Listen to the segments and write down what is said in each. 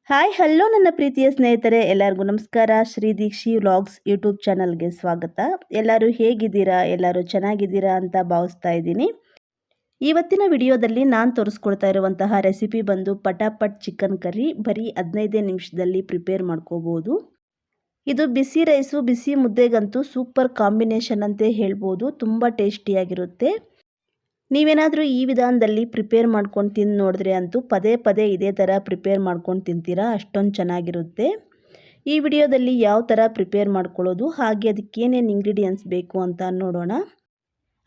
Hi hello ನನ್ನ ಪ್ರೀತಿಯ ಸ್ನೇಹಿತರೆ, ಎಲ್ಲರಿಗೂ ನಮಸ್ಕಾರ. ಶ್ರೀ ದೀಕ್ಷಿ ವ್ಲಾಗ್ಸ್ ಯೂಟ್ಯೂಬ್ ಚಾನಲ್ಗೆ ಸ್ವಾಗತ. ಎಲ್ಲರೂ ಹೇಗಿದ್ದೀರಾ? ಎಲ್ಲರೂ ಚೆನ್ನಾಗಿದ್ದೀರಾ ಅಂತ ಭಾವಿಸ್ತಾ ಇದ್ದೀನಿ. ಇವತ್ತಿನ ವಿಡಿಯೋದಲ್ಲಿ ನಾನು ತೋರಿಸ್ಕೊಡ್ತಾ ಇರುವಂತಹ ರೆಸಿಪಿ ಬಂದು ಪಟಾಪಟ್ ಚಿಕನ್ ಕರಿ. ಬರೀ 15 ನಿಮಿಷದಲ್ಲಿ ಪ್ರಿಪೇರ್ ಮಾಡ್ಕೋಬೋದು. ಇದು ಬಿಸಿ ರೈಸು ಬಿಸಿ ಮುದ್ದೆಗಂತೂ ಸೂಪರ್ ಕಾಂಬಿನೇಷನ್ ಅಂತ ಹೇಳ್ಬೋದು. ತುಂಬ ಟೇಸ್ಟಿಯಾಗಿರುತ್ತೆ. ನೀವೇನಾದರೂ ಈ ವಿಧಾನದಲ್ಲಿ ಪ್ರಿಪೇರ್ ಮಾಡ್ಕೊಂಡು ತಿಂದು ನೋಡಿದ್ರೆ ಅಂತೂ ಪದೇ ಪದೇ ಇದೇ ಥರ ಪ್ರಿಪೇರ್ ಮಾಡ್ಕೊಂಡು ತಿಂತೀರಾ, ಅಷ್ಟೊಂದು ಚೆನ್ನಾಗಿರುತ್ತೆ. ಈ ವಿಡಿಯೋದಲ್ಲಿ ಯಾವ ಥರ ಪ್ರಿಪೇರ್ ಮಾಡ್ಕೊಳ್ಳೋದು, ಹಾಗೆ ಅದಕ್ಕೇನೇನು ಇಂಗ್ರೀಡಿಯೆಂಟ್ಸ್ ಬೇಕು ಅಂತ ನೋಡೋಣ.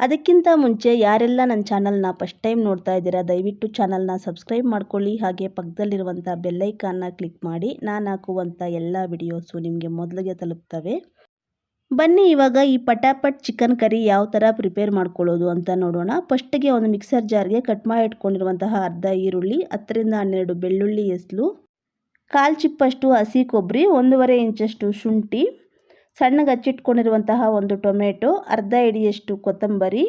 ಅದಕ್ಕಿಂತ ಮುಂಚೆ ಯಾರೆಲ್ಲ ನನ್ನ ಚಾನಲ್ನ ಫಸ್ಟ್ ಟೈಮ್ ನೋಡ್ತಾ ಇದ್ದೀರಾ, ದಯವಿಟ್ಟು ಚಾನಲ್ನ ಸಬ್ಸ್ಕ್ರೈಬ್ ಮಾಡ್ಕೊಳ್ಳಿ. ಹಾಗೆ ಪಕ್ಕದಲ್ಲಿರುವಂಥ ಬೆಲ್ಲೈಕಾನ್ನ ಕ್ಲಿಕ್ ಮಾಡಿ. ನಾನು ಹಾಕುವಂಥ ಎಲ್ಲ ವಿಡಿಯೋಸು ನಿಮಗೆ ಮೊದಲಿಗೆ ತಲುಪ್ತವೆ. ಬನ್ನಿ ಇವಾಗ ಈ ಪಟಾಪಟ್ ಚಿಕನ್ ಕರಿ ಯಾವ ಥರ ಪ್ರಿಪೇರ್ ಮಾಡ್ಕೊಳ್ಳೋದು ಅಂತ ನೋಡೋಣ. ಫಸ್ಟಿಗೆ ಒಂದು ಮಿಕ್ಸರ್ ಜಾರ್ಗೆ ಕಟ್ ಮಾಡಿ ಇಟ್ಕೊಂಡಿರುವಂತಹ ಅರ್ಧ ಈರುಳ್ಳಿ, 10 ರಿಂದ 12 ಬೆಳ್ಳುಳ್ಳಿ ಎಸ್ಲು, 1/4 ಚಿಪ್ಪಷ್ಟು ಹಸಿ ಕೊಬ್ಬರಿ, 1.5 ಇಂಚಷ್ಟು ಶುಂಠಿ, ಸಣ್ಣಗೆ ಹಚ್ಚಿಟ್ಕೊಂಡಿರುವಂತಹ ಒಂದು ಟೊಮೆಟೊ, ಅರ್ಧ ಹಿಡಿಯಷ್ಟು ಕೊತ್ತಂಬರಿ,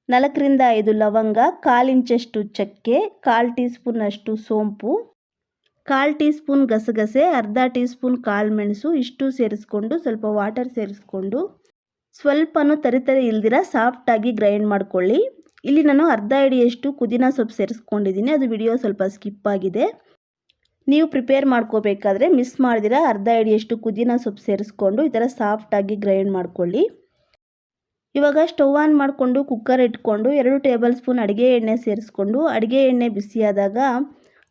4 ರಿಂದ 5 ಲವಂಗ, 1/4 ಇಂಚಷ್ಟು ಚಕ್ಕೆ, 1/4 ಟೀ ಸ್ಪೂನಷ್ಟು ಸೋಂಪು, 1/4 ಟೀ ಸ್ಪೂನ್ ಗಸಗಸೆ, ಅರ್ಧ ಟೀ ಸ್ಪೂನ್ ಕಾಳು ಮೆಣಸು, ಇಷ್ಟು ಸೇರಿಸ್ಕೊಂಡು ಸ್ವಲ್ಪ ವಾಟರ್ ಸೇರಿಸ್ಕೊಂಡು ಸ್ವಲ್ಪನೂ ತರಿ ಇಲ್ದಿರ ಸಾಫ್ಟಾಗಿ ಗ್ರೈಂಡ್ ಮಾಡ್ಕೊಳ್ಳಿ. ಇಲ್ಲಿ ನಾನು ಅರ್ಧ ಹಿಡಿಯಷ್ಟು ಪುದೀನ ಸೊಪ್ಪು ಸೇರಿಸ್ಕೊಂಡಿದ್ದೀನಿ. ಅದು ವಿಡಿಯೋ ಸ್ವಲ್ಪ ಸ್ಕಿಪ್ ಆಗಿದೆ. ನೀವು ಪ್ರಿಪೇರ್ ಮಾಡ್ಕೋಬೇಕಾದ್ರೆ ಮಿಸ್ ಮಾಡಿದಿರ ಅರ್ಧ ಹಿಡಿಯಷ್ಟು ಪುದೀನ ಸೊಪ್ಪು ಸೇರಿಸ್ಕೊಂಡು ಈ ಥರ ಸಾಫ್ಟಾಗಿ ಗ್ರೈಂಡ್ ಮಾಡ್ಕೊಳ್ಳಿ. ಇವಾಗ ಸ್ಟವ್ ಆನ್ ಮಾಡಿಕೊಂಡು ಕುಕ್ಕರ್ ಇಟ್ಕೊಂಡು 2 ಟೇಬಲ್ ಸ್ಪೂನ್ ಅಡುಗೆ ಎಣ್ಣೆ ಸೇರಿಸ್ಕೊಂಡು ಅಡುಗೆ ಎಣ್ಣೆ ಬಿಸಿಯಾದಾಗ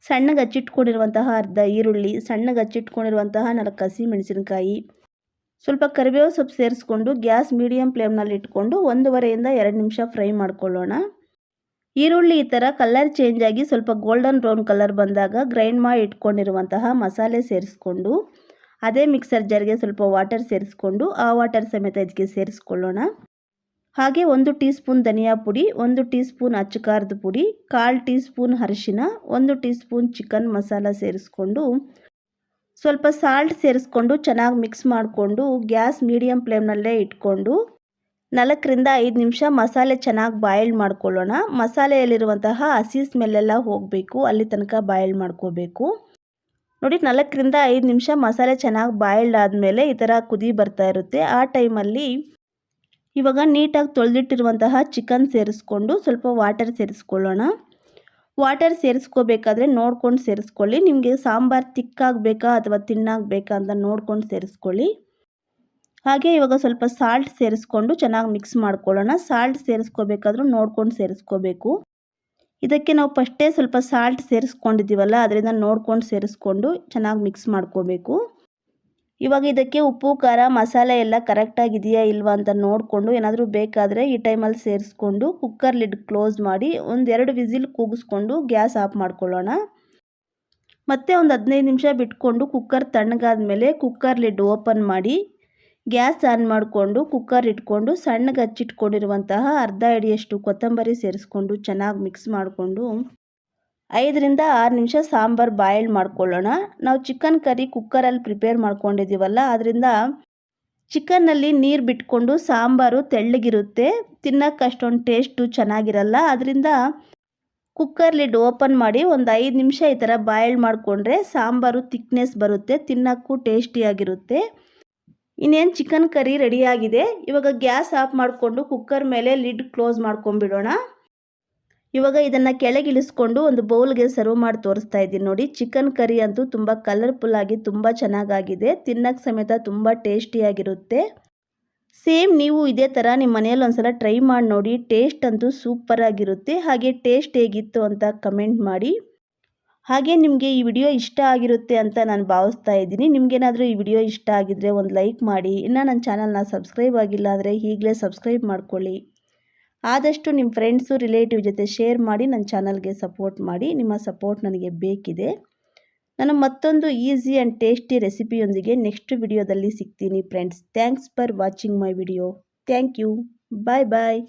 ಸಣ್ಣಗೆ ಹಚ್ಚಿಟ್ಕೊಂಡಿರುವಂತಹ ಅರ್ಧ ಈರುಳ್ಳಿ, ಸಣ್ಣಗೆ ಹಚ್ಚಿಟ್ಕೊಂಡಿರುವಂತಹ 4 ಹಸಿ ಮೆಣಸಿನಕಾಯಿ, ಸ್ವಲ್ಪ ಕರಿಬೇವು ಸೊಪ್ಪು ಸೇರಿಸ್ಕೊಂಡು ಗ್ಯಾಸ್ ಮೀಡಿಯಂ ಫ್ಲೇಮ್ನಲ್ಲಿ ಇಟ್ಕೊಂಡು 1.5 ರಿಂದ 2 ನಿಮಿಷ ಫ್ರೈ ಮಾಡ್ಕೊಳ್ಳೋಣ. ಈರುಳ್ಳಿ ಈ ಥರ ಕಲರ್ ಚೇಂಜ್ ಆಗಿ ಸ್ವಲ್ಪ ಗೋಲ್ಡನ್ ಬ್ರೌನ್ ಕಲರ್ ಬಂದಾಗ ಗ್ರೈಂಡ್ ಮಾಡಿ ಇಟ್ಕೊಂಡಿರುವಂತಹ ಮಸಾಲೆ ಸೇರಿಸ್ಕೊಂಡು ಅದೇ ಮಿಕ್ಸರ್ ಜಾರ್ಗೆ ಸ್ವಲ್ಪ ವಾಟರ್ ಸೇರಿಸ್ಕೊಂಡು ಆ ವಾಟರ್ ಸಮೇತ ಇದಕ್ಕೆ ಸೇರಿಸ್ಕೊಳ್ಳೋಣ. ಹಾಗೆ 1 ಟೀ ಸ್ಪೂನ್ ಧನಿಯಾ ಪುಡಿ, 1 ಟೀ ಸ್ಪೂನ್ ಅಚ್ಚ ಖಾರದ ಪುಡಿ, 1/4 ಟೀ ಸ್ಪೂನ್ ಅರಿಶಿನ, 1 ಟೀ ಸ್ಪೂನ್ ಚಿಕನ್ ಮಸಾಲ ಸೇರಿಸ್ಕೊಂಡು ಸ್ವಲ್ಪ ಸಾಲ್ಟ್ ಸೇರಿಸ್ಕೊಂಡು ಚೆನ್ನಾಗಿ ಮಿಕ್ಸ್ ಮಾಡಿಕೊಂಡು ಗ್ಯಾಸ್ ಮೀಡಿಯಂ ಫ್ಲೇಮ್ನಲ್ಲೇ ಇಟ್ಕೊಂಡು 4 ರಿಂದ 5 ನಿಮಿಷ ಮಸಾಲೆ ಚೆನ್ನಾಗಿ ಬಾಯ್ಲ್ಡ್ ಮಾಡ್ಕೊಳ್ಳೋಣ. ಮಸಾಲೆಯಲ್ಲಿರುವಂತಹ ಹಸಿ ಸ್ಮೆಲ್ಲೆಲ್ಲ ಹೋಗಬೇಕು, ಅಲ್ಲಿ ತನಕ ಬಾಯ್ಲ್ಡ್ ಮಾಡ್ಕೋಬೇಕು. ನೋಡಿ, 4 ರಿಂದ 5 ನಿಮಿಷ ಮಸಾಲೆ ಚೆನ್ನಾಗಿ ಬಾಯ್ಲ್ಡ್ ಆದಮೇಲೆ ಈ ಥರ ಕುದಿ ಬರ್ತಾ ಇರುತ್ತೆ. ಆ ಟೈಮಲ್ಲಿ ಇವಾಗ ನೀಟಾಗಿ ತೊಳೆದಿಟ್ಟಿರುವಂತಹ ಚಿಕನ್ ಸೇರಿಸ್ಕೊಂಡು ಸ್ವಲ್ಪ ವಾಟರ್ ಸೇರಿಸ್ಕೊಳ್ಳೋಣ. ವಾಟರ್ ಸೇರಿಸ್ಕೋಬೇಕಾದ್ರೆ ನೋಡ್ಕೊಂಡು ಸೇರಿಸ್ಕೊಳ್ಳಿ. ನಿಮಗೆ ಸಾಂಬಾರು ತಿಕ್ಕಾಗಬೇಕಾ ಅಥವಾ ತಿನ್ನಾಗಬೇಕಾ ಅಂತ ನೋಡ್ಕೊಂಡು ಸೇರಿಸ್ಕೊಳ್ಳಿ. ಹಾಗೆ ಇವಾಗ ಸ್ವಲ್ಪ ಸಾಲ್ಟ್ ಸೇರಿಸ್ಕೊಂಡು ಚೆನ್ನಾಗಿ ಮಿಕ್ಸ್ ಮಾಡ್ಕೊಳ್ಳೋಣ. ಸಾಲ್ಟ್ ಸೇರಿಸ್ಕೋಬೇಕಾದ್ರೂ ನೋಡ್ಕೊಂಡು ಸೇರಿಸ್ಕೋಬೇಕು. ಇದಕ್ಕೆ ನಾವು ಫಸ್ಟೇ ಸ್ವಲ್ಪ ಸಾಲ್ಟ್ ಸೇರಿಸ್ಕೊಂಡಿದ್ದೀವಲ್ಲ, ಅದರಿಂದ ನೋಡ್ಕೊಂಡು ಸೇರಿಸ್ಕೊಂಡು ಚೆನ್ನಾಗಿ ಮಿಕ್ಸ್ ಮಾಡ್ಕೋಬೇಕು. ಇವಾಗ ಇದಕ್ಕೆ ಉಪ್ಪು ಖಾರ ಮಸಾಲೆ ಎಲ್ಲ ಕರೆಕ್ಟಾಗಿದೆಯಾ ಇಲ್ವಾ ಅಂತ ನೋಡಿಕೊಂಡು ಏನಾದರೂ ಬೇಕಾದರೆ ಈ ಟೈಮಲ್ಲಿ ಸೇರಿಸ್ಕೊಂಡು ಕುಕ್ಕರ್ ಲಿಡ್ ಕ್ಲೋಸ್ ಮಾಡಿ 1-2 ವಿಸಿಲ್ ಕೂಗಿಸ್ಕೊಂಡು ಗ್ಯಾಸ್ ಆಫ್ ಮಾಡ್ಕೊಳ್ಳೋಣ. ಮತ್ತೆ ಒಂದು 15 ನಿಮಿಷ ಬಿಟ್ಕೊಂಡು ಕುಕ್ಕರ್ ತಣ್ಣಗಾದ ಮೇಲೆ ಕುಕ್ಕರ್ ಲಿಡ್ ಓಪನ್ ಮಾಡಿ ಗ್ಯಾಸ್ ಆನ್ ಮಾಡಿಕೊಂಡು ಕುಕ್ಕರ್ ಇಟ್ಕೊಂಡು ಸಣ್ಣಗೆ ಹಚ್ಚಿಟ್ಕೊಂಡಿರುವಂತಹ ಅರ್ಧ ಹಿಡಿಯಷ್ಟು ಕೊತ್ತಂಬರಿ ಸೇರಿಸ್ಕೊಂಡು ಚೆನ್ನಾಗಿ ಮಿಕ್ಸ್ ಮಾಡಿಕೊಂಡು 5 ರಿಂದ 6 ನಿಮಿಷ ಸಾಂಬಾರು ಬಾಯ್ಲ್ಡ್ ಮಾಡ್ಕೊಳ್ಳೋಣ. ನಾವು ಚಿಕನ್ ಕರಿ ಕುಕ್ಕರಲ್ಲಿ ಪ್ರಿಪೇರ್ ಮಾಡ್ಕೊಂಡಿದ್ದೀವಲ್ಲ, ಅದರಿಂದ ಚಿಕನ್ನಲ್ಲಿ ನೀರು ಬಿಟ್ಕೊಂಡು ಸಾಂಬಾರು ತೆಳ್ಳಗಿರುತ್ತೆ, ತಿನ್ನೋಕ್ಕೆ ಅಷ್ಟೊಂದು ಟೇಸ್ಟು ಚೆನ್ನಾಗಿರಲ್ಲ. ಅದರಿಂದ ಕುಕ್ಕರ್ ಲಿಡ್ ಓಪನ್ ಮಾಡಿ ಒಂದು 5 ನಿಮಿಷ ಈ ಥರ ಬಾಯ್ಲ್ಡ್ ಮಾಡಿಕೊಂಡ್ರೆ ಸಾಂಬಾರು ಥಿಕ್ನೆಸ್ ಬರುತ್ತೆ, ತಿನ್ನೋಕ್ಕೂ ಟೇಸ್ಟಿಯಾಗಿರುತ್ತೆ. ಇನ್ನೇನು ಚಿಕನ್ ಕರಿ ರೆಡಿಯಾಗಿದೆ. ಇವಾಗ ಗ್ಯಾಸ್ ಆಫ್ ಮಾಡಿಕೊಂಡು ಕುಕ್ಕರ್ ಮೇಲೆ ಲಿಡ್ ಕ್ಲೋಸ್ ಮಾಡ್ಕೊಂಡ್ಬಿಡೋಣ. ಇವಾಗ ಇದನ್ನು ಕೆಳಗಿಳಿಸ್ಕೊಂಡು ಒಂದು ಬೌಲ್ಗೆ ಸರ್ವ್ ಮಾಡಿ ತೋರಿಸ್ತಾ ಇದ್ದೀನಿ. ನೋಡಿ, ಚಿಕನ್ ಕರಿ ಅಂತೂ ತುಂಬ ಕಲರ್ಫುಲ್ಲಾಗಿ ತುಂಬ ಚೆನ್ನಾಗಾಗಿದೆ. ತಿನ್ನೋಕ್ಕೆ ಸಮೇತ ತುಂಬ ಟೇಸ್ಟಿಯಾಗಿರುತ್ತೆ. ಸೇಮ್ ನೀವು ಇದೇ ಥರ ನಿಮ್ಮ ಮನೆಯಲ್ಲಿ ಒಂದ್ಸಲ ಟ್ರೈ ಮಾಡಿ ನೋಡಿ. ಟೇಸ್ಟ್ ಅಂತೂ ಸೂಪರಾಗಿರುತ್ತೆ. ಹಾಗೆ ಟೇಸ್ಟ್ ಹೇಗಿತ್ತು ಅಂತ ಕಮೆಂಟ್ ಮಾಡಿ. ಹಾಗೆ ನಿಮಗೆ ಈ ವಿಡಿಯೋ ಇಷ್ಟ ಆಗಿರುತ್ತೆ ಅಂತ ನಾನು ಭಾವಿಸ್ತಾ ಇದ್ದೀನಿ. ನಿಮಗೇನಾದರೂ ಈ ವಿಡಿಯೋ ಇಷ್ಟ ಆಗಿದ್ದರೆ ಒಂದು ಲೈಕ್ ಮಾಡಿ. ಇನ್ನು ನನ್ನ ಚಾನಲ್ನ ಸಬ್ಸ್ಕ್ರೈಬ್ ಆಗಿಲ್ಲ ಅಂದರೆ ಈಗಲೇ ಸಬ್ಸ್ಕ್ರೈಬ್ ಮಾಡ್ಕೊಳ್ಳಿ. ಆದಷ್ಟು ನಿಮ್ಮ ಫ್ರೆಂಡ್ಸು ರಿಲೇಟಿವ್ ಜೊತೆ ಶೇರ್ ಮಾಡಿ ನನ್ನ ಚಾನಲ್ಗೆ ಸಪೋರ್ಟ್ ಮಾಡಿ. ನಿಮ್ಮ ಸಪೋರ್ಟ್ ನನಗೆ ಬೇಕಿದೆ. ನಾನು ಮತ್ತೊಂದು ಈಸಿ ಆ್ಯಂಡ್ ಟೇಸ್ಟಿ ರೆಸಿಪಿಯೊಂದಿಗೆ ನೆಕ್ಸ್ಟ್ ವಿಡಿಯೋದಲ್ಲಿ ಸಿಗ್ತೀನಿ friends. Thanks for watching my video. Thank you. Bye bye.